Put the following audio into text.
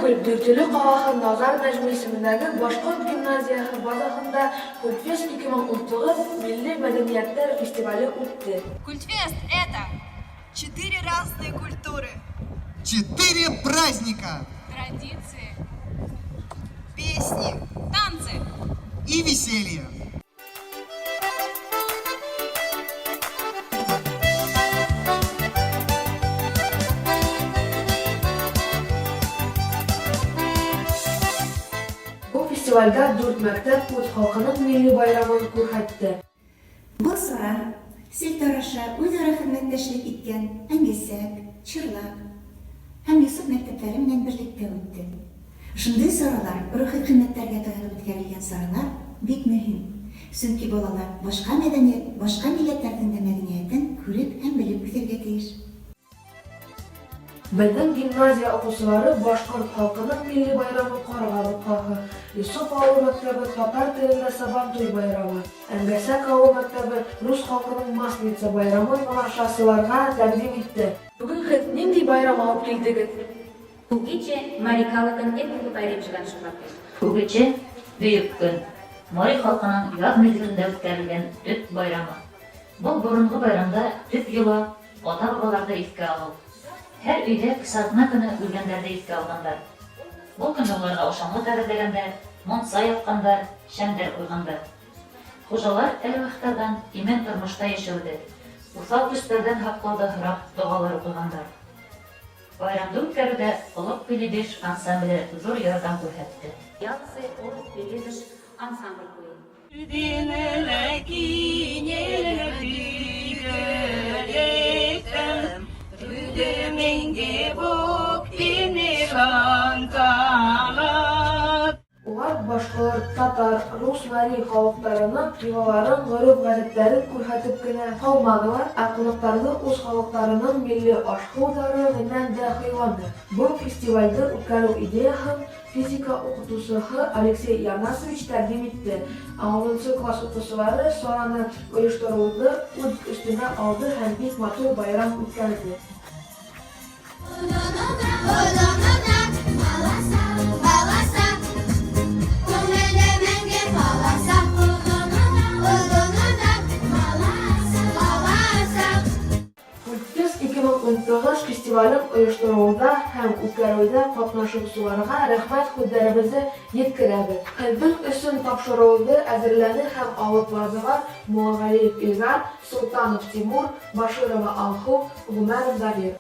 түгел, Дүртөлі Калаһы Назар мәҗмүгәсендәге Башкорт гимназиясы базасында Культфест 2019 милли мәдәнияттер фестивале үтте. Культфест – это 4 разные культуры, 4 праздника, традиции, песни, танцы и веселье. Бу фестивальдә 4 мәктәп үз халкының милли байрамын күрһәтте. Бұл сара селтараша өзара хезмәттәшлек иткән Әңгесәк, Чырлак һәм Йосыф мәктәпләре белән берлектә үтте. Шундый саралар, рухи кыйммәтләргә таянып үткәрелгән саралар бик мөһим. Чөнки балалар башка мәдәният, башка милләтләрнең дә мәдәниятен күреп һәм белеп үтәргә тиеш. Безнең гимназия укучылары башкорт халкының милли байрамын карарга калды. Йосыф авыл мәктәбе татар телендә Сабан туй байрамы, Әңгәсәк авыл мәктәбе рус халкының Масленица байрамын тамашачыларга тәкъдим итте. Бүген һез нинди байрам алып килдегез? Бүгенче Мари халкының иң күп байрамчыдан чыгарды. Бүгенче Бөек көн. Мари халкының яз мезгилендә үткәрелгән төп байрамы. Бұл борынгы байрамда төп йола ата-бабаларны искә алу. Һәр өйдә кысатма көне үлгәннәрне искә алгандар. Бұл көн уларга ашамлык әзерләгәннәр, монса яткандар, шәмдәр куйгандар. Хуҗалар әлвахтадан имен тормышта яшәүде. Усал төсләрдән һаклауда һорап дугалар укыгандар. Байрамды үткәрүдә Олуг Пеледеш ансамбле зур ярдәм күрсәтте. Ялсы Олуг Пеледеш ансамбль куй. Улар башкорт, татар, рус мари халыкларының йолаларын, гореф-гадәтләрен күрһәтеп кенә калмадылар, ә кунакларны үз халыкларының милли ашкылдары белән дә хыйлады. Бу фестивальдә үткәрү идеясын физика укытучысы Алексей Янасович тәкъдим итте. 10 класс укучылары сараны оештыруды үз өстенә алды һәм бик матур байрам үткәрде. Культфест 2019 фестивален оештыруында һәм үткәрүдә катнашучыларга рәхмәт һүзләребезне yetkерәбез. Хәзер өчен тапшыруды әзерләде һәм алып бардылар Муллагалиев Илгар, Султанов Тимур, Баширова Алху, Гумәров Давир.